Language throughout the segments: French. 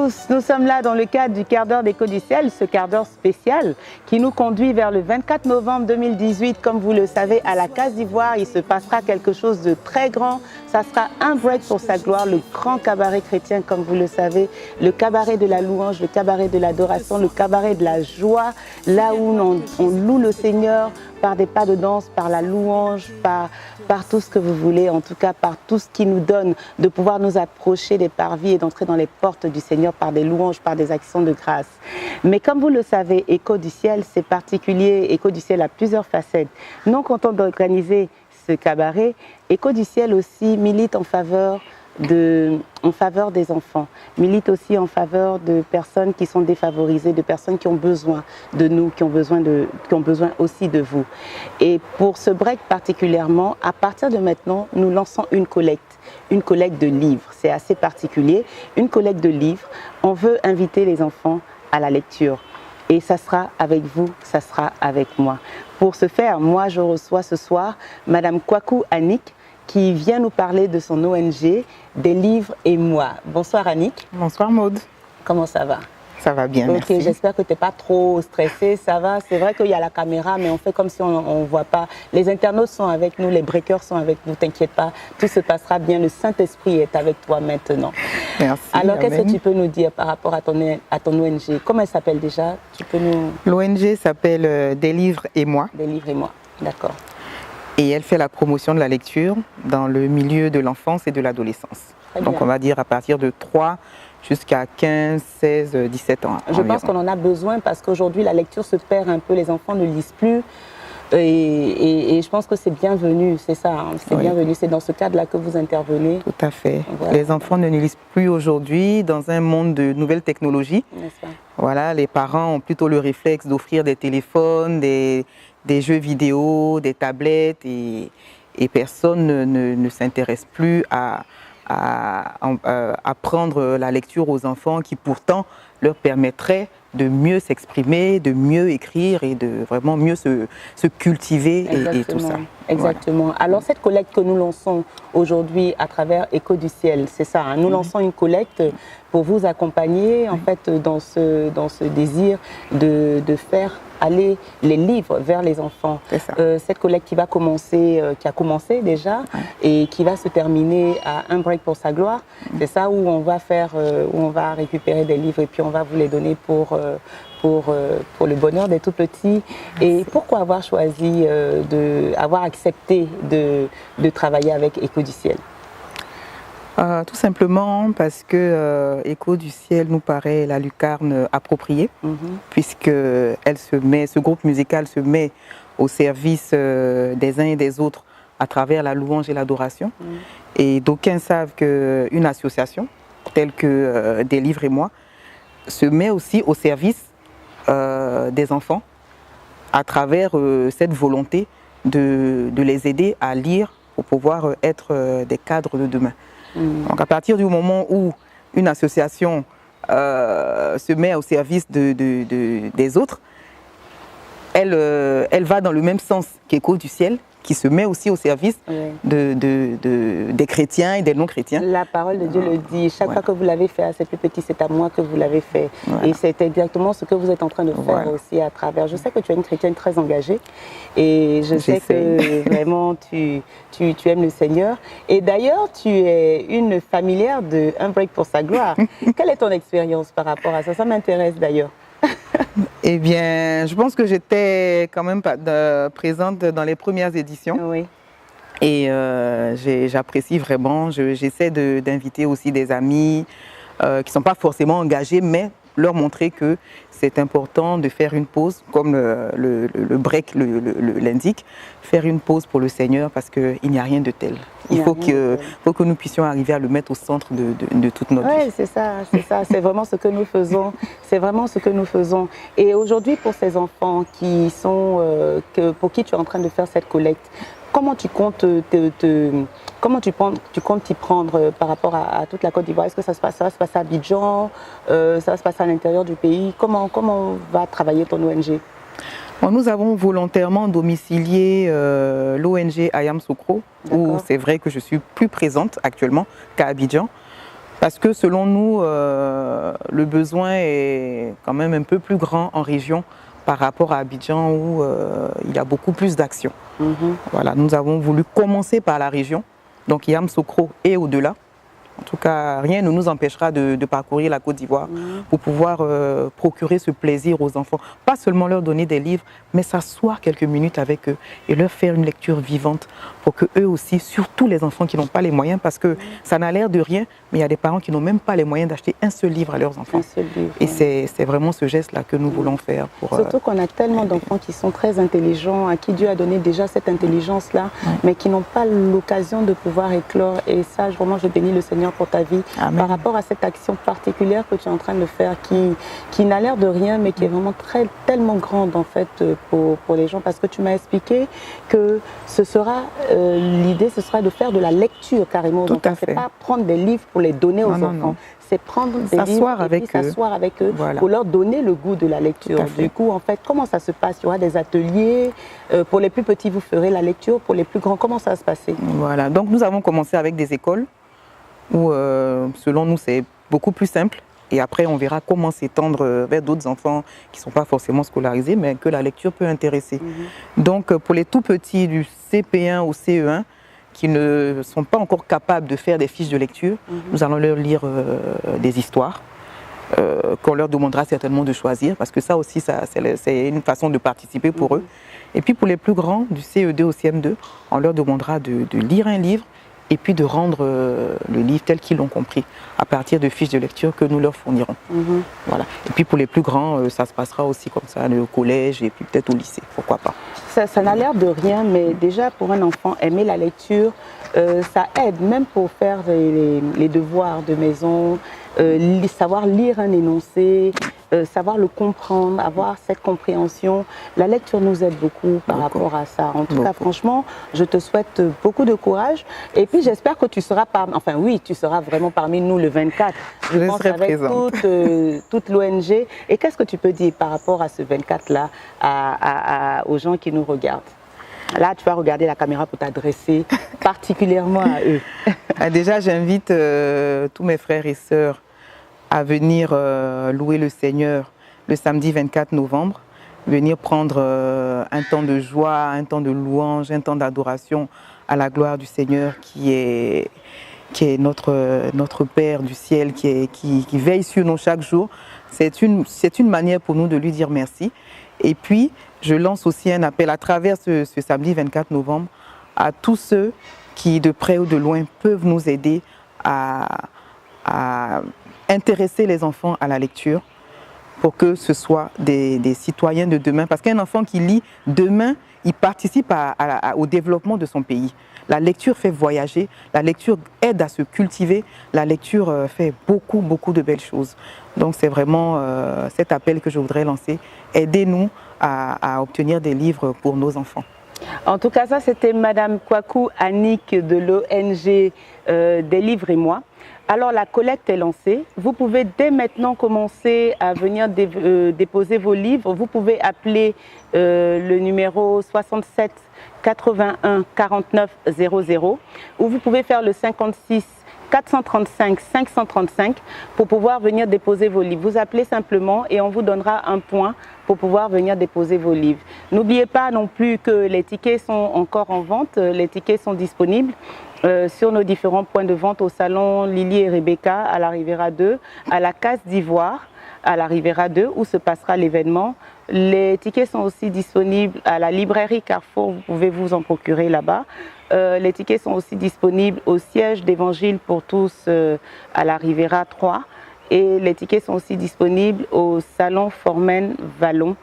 tous, nous sommes là dans le cadre du quart d'heure d'Écho du Ciel, ce quart d'heure spécial qui nous conduit vers le 24 novembre 2018. Comme vous le savez, à la Case d'Ivoire, il se passera quelque chose de très grand. Ça sera un break pour sa gloire, le grand cabaret chrétien, comme vous le savez, le cabaret de la louange, le cabaret de l'adoration, le cabaret de la joie, là où on loue le Seigneur par des pas de danse, par la louange, par tout ce que vous voulez, en tout cas par tout ce qui nous donne de pouvoir nous approcher des parvis et d'entrer dans les portes du Seigneur par des louanges, par des actions de grâce. Mais comme vous le savez, Écho du Ciel, c'est particulier. Écho du Ciel a plusieurs facettes. Non content d'organiser ce cabaret, Écho du Ciel aussi milite en faveur des enfants, milite aussi en faveur de personnes qui sont défavorisées, de personnes qui ont besoin de nous, qui ont besoin aussi de vous. Et pour ce break particulièrement, à partir de maintenant, nous lançons une collecte de livres. C'est assez particulier, une collecte de livres. On veut inviter les enfants à la lecture. Et ça sera avec vous, ça sera avec moi. Pour ce faire, moi je reçois ce soir Madame Kwaku Annick, qui vient nous parler de son ONG, Des livres et moi. Bonsoir Annick. Bonsoir Maude. Comment ça va? Ça va bien, merci. Ok, j'espère que tu n'es pas trop stressée, ça va. C'est vrai qu'il y a la caméra, mais on fait comme si on ne voit pas. Les internautes sont avec nous, les breakers sont avec nous, t'inquiète pas, tout se passera bien. Le Saint-Esprit est avec toi maintenant. Merci. Alors, qu'est-ce que tu peux nous dire par rapport à ton ONG? Comment elle s'appelle déjà? L'ONG s'appelle Des livres et moi. Des livres et moi, d'accord. Et elle fait la promotion de la lecture dans le milieu de l'enfance et de l'adolescence. Donc on va dire à partir de 3 jusqu'à 15, 16, 17 ans. Je pense qu'on en a besoin parce qu'aujourd'hui la lecture se perd un peu, les enfants ne lisent plus. Et je pense que c'est bienvenu, c'est ça, hein, c'est bienvenu, c'est dans ce cadre-là que vous intervenez. Tout à fait. Voilà. Les enfants ne lisent plus aujourd'hui dans un monde de nouvelles technologies. Voilà, les parents ont plutôt le réflexe d'offrir des téléphones, des jeux vidéo, des tablettes et personne ne s'intéresse plus à apprendre la lecture aux enfants qui pourtant leur permettrait de mieux s'exprimer, de mieux écrire et de vraiment mieux se cultiver et tout ça. Exactement. Voilà. Alors cette collecte que nous lançons aujourd'hui à travers Écho du Ciel, c'est ça, hein, nous lançons une collecte pour vous accompagner en fait dans ce désir de faire aller les livres vers les enfants. Cette collecte qui a commencé déjà et qui va se terminer à un break pour sa gloire. C'est ça où on va récupérer des livres et puis on va vous les donner pour le bonheur des tout petits. Et pourquoi avoir choisi, avoir accepté de travailler avec Écho du Ciel? Tout simplement parce que Écho du Ciel nous paraît la lucarne appropriée, puisque ce groupe musical se met au service des uns et des autres à travers la louange et l'adoration. Et d'aucuns savent qu'une association telle que Des livres et moi se met aussi au service des enfants à travers cette volonté de les aider à lire pour pouvoir être des cadres de demain. Donc à partir du moment où une association se met au service des autres, elle va dans le même sens qu'Écho du Ciel, qui se met aussi au service des chrétiens et des non-chrétiens. La parole de Dieu le dit, chaque fois que vous l'avez fait à ces plus petits, c'est à moi que vous l'avez fait. Et c'est exactement ce que vous êtes en train de faire aussi à travers. Je sais que tu es une chrétienne très engagée et je sais que vraiment tu aimes le Seigneur. Et d'ailleurs, tu es une familière de Un break pour sa gloire. Quelle est ton expérience par rapport à ça? Ça m'intéresse d'ailleurs. Eh bien, je pense que j'étais quand même présente dans les premières éditions. Oui. Et j'apprécie vraiment. J'essaie d'inviter aussi des amis qui ne sont pas forcément engagés, mais leur montrer que c'est important de faire une pause, comme le break l'indique, faire une pause pour le Seigneur parce qu'il n'y a rien de tel. Il faut que nous puissions arriver à le mettre au centre de toute notre vie. Oui, c'est ça, c'est vraiment ce que nous faisons. C'est vraiment ce que nous faisons. Et aujourd'hui, pour ces enfants pour qui tu es en train de faire cette collecte, comment tu comptes t'y prendre par rapport à toute la Côte d'Ivoire? Est-ce que ça va se passer à Abidjan? Ça va se passer à l'intérieur du pays? Comment va travailler ton ONG? Nous avons volontairement domicilié l'ONG Ayam Sokro, où c'est vrai que je suis plus présente actuellement qu'à Abidjan. Parce que selon nous, le besoin est quand même un peu plus grand en région par rapport à Abidjan où il y a beaucoup plus d'actions. Voilà, nous avons voulu commencer par la région, donc Yamoussoukro et au-delà. En tout cas, rien ne nous empêchera de parcourir la Côte d'Ivoire pour pouvoir procurer ce plaisir aux enfants. Pas seulement leur donner des livres, mais s'asseoir quelques minutes avec eux et leur faire une lecture vivante pour que eux aussi, surtout les enfants qui n'ont pas les moyens, parce que ça n'a l'air de rien, mais il y a des parents qui n'ont même pas les moyens d'acheter un seul livre à leurs enfants. Et c'est vraiment ce geste-là que nous voulons faire. Surtout qu'on a tellement d'enfants qui sont très intelligents, à qui Dieu a donné déjà cette intelligence-là, mais qui n'ont pas l'occasion de pouvoir éclore. Et ça, vraiment, je bénis le Seigneur pour ta vie. Amen. Par rapport à cette action particulière que tu es en train de faire, qui n'a l'air de rien, mais qui est vraiment tellement grande en fait pour les gens, parce que tu m'as expliqué que ce sera l'idée, ce sera de faire de la lecture carrément. Tout à fait. C'est pas prendre des livres pour les donner aux enfants. C'est prendre des livres et puis s'asseoir avec eux pour leur donner le goût de la lecture. Du coup, en fait, comment ça se passe? Il y aura des ateliers. Pour les plus petits, vous ferez la lecture. Pour les plus grands, comment ça va se passer? Voilà. Donc, nous avons commencé avec des écoles où, selon nous, c'est beaucoup plus simple. Et après, on verra comment s'étendre vers d'autres enfants qui ne sont pas forcément scolarisés, mais que la lecture peut intéresser. Donc, pour les tout petits du CP1 au CE1, qui ne sont pas encore capables de faire des fiches de lecture, nous allons leur lire des histoires qu'on leur demandera certainement de choisir, parce que ça aussi, c'est une façon de participer pour eux. Et puis pour les plus grands, du CE2 au CM2, on leur demandera de lire un livre et puis de rendre le livre tel qu'ils l'ont compris, à partir de fiches de lecture que nous leur fournirons. Voilà. Et puis pour les plus grands, ça se passera aussi comme ça, au collège et puis peut-être au lycée, pourquoi pas. Ça n'a l'air de rien, mais déjà pour un enfant, aimer la lecture, ça aide même pour faire les devoirs de maison, savoir lire un énoncé, savoir le comprendre, avoir cette compréhension. La lecture nous aide beaucoup par rapport à ça. En tout cas, franchement, je te souhaite beaucoup de courage. Et puis, j'espère que tu seras enfin oui, tu seras vraiment parmi nous le 24. Je pense avec toute l'ONG. Et qu'est-ce que tu peux dire par rapport à ce 24-là aux gens qui nous regardent? Là, tu vas regarder la caméra pour t'adresser particulièrement à eux. Déjà, j'invite tous mes frères et sœurs à venir louer le Seigneur le samedi 24 novembre, venir prendre un temps de joie, un temps de louange, un temps d'adoration à la gloire du Seigneur qui est notre Père du ciel, qui veille sur nous chaque jour. C'est une manière pour nous de lui dire merci. Et puis, je lance aussi un appel à travers ce samedi 24 novembre à tous ceux qui, de près ou de loin, peuvent nous aider à intéresser les enfants à la lecture pour que ce soit des citoyens de demain. Parce qu'un enfant qui lit demain, il participe au développement de son pays. La lecture fait voyager, la lecture aide à se cultiver, la lecture fait beaucoup, beaucoup de belles choses. Donc c'est vraiment cet appel que je voudrais lancer. Aidez-nous à obtenir des livres pour nos enfants. En tout cas, ça c'était Madame Kwaku Annick de l'ONG Des Livres et Moi. Alors la collecte est lancée. Vous pouvez dès maintenant commencer à venir déposer vos livres. Vous pouvez appeler le numéro 67 81 49 00 ou vous pouvez faire le 56 435 535 pour pouvoir venir déposer vos livres. Vous appelez simplement et on vous donnera un point pour pouvoir venir déposer vos livres. N'oubliez pas non plus que les tickets sont encore en vente. Les tickets sont disponibles sur nos différents points de vente au salon Lily et Rebecca à la Riviera 2, à la Case d'Ivoire à la Riviera 2 où se passera l'événement. Les tickets sont aussi disponibles à la librairie Carrefour, vous pouvez vous en procurer là-bas. Les tickets sont aussi disponibles au siège d'Évangile pour tous à la Riviera 3 et les tickets sont aussi disponibles au salon Formen Vallon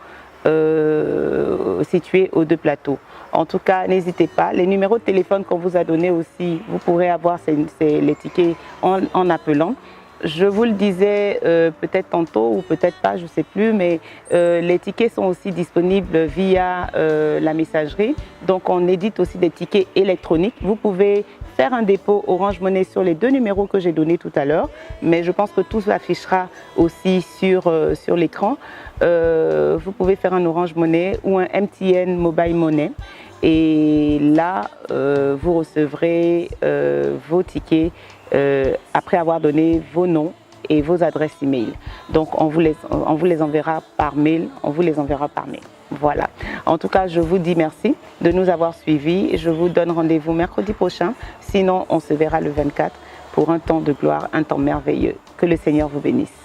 situé aux Deux Plateaux. En tout cas, n'hésitez pas. Les numéros de téléphone qu'on vous a donnés aussi, vous pourrez avoir les tickets en appelant. Je vous le disais peut-être tantôt ou peut-être pas, je ne sais plus, mais les tickets sont aussi disponibles via la messagerie. Donc on édite aussi des tickets électroniques. Vous pouvez faire un dépôt Orange Money sur les deux numéros que j'ai donnés tout à l'heure, mais je pense que tout s'affichera aussi sur l'écran. Vous pouvez faire un Orange Money ou un MTN Mobile Money. Et là, vous recevrez vos tickets après avoir donné vos noms et vos adresses email. Donc on vous les enverra par mail, Voilà. En tout cas, je vous dis merci de nous avoir suivis. Je vous donne rendez-vous mercredi prochain. Sinon, on se verra le 24 pour un temps de gloire, un temps merveilleux. Que le Seigneur vous bénisse.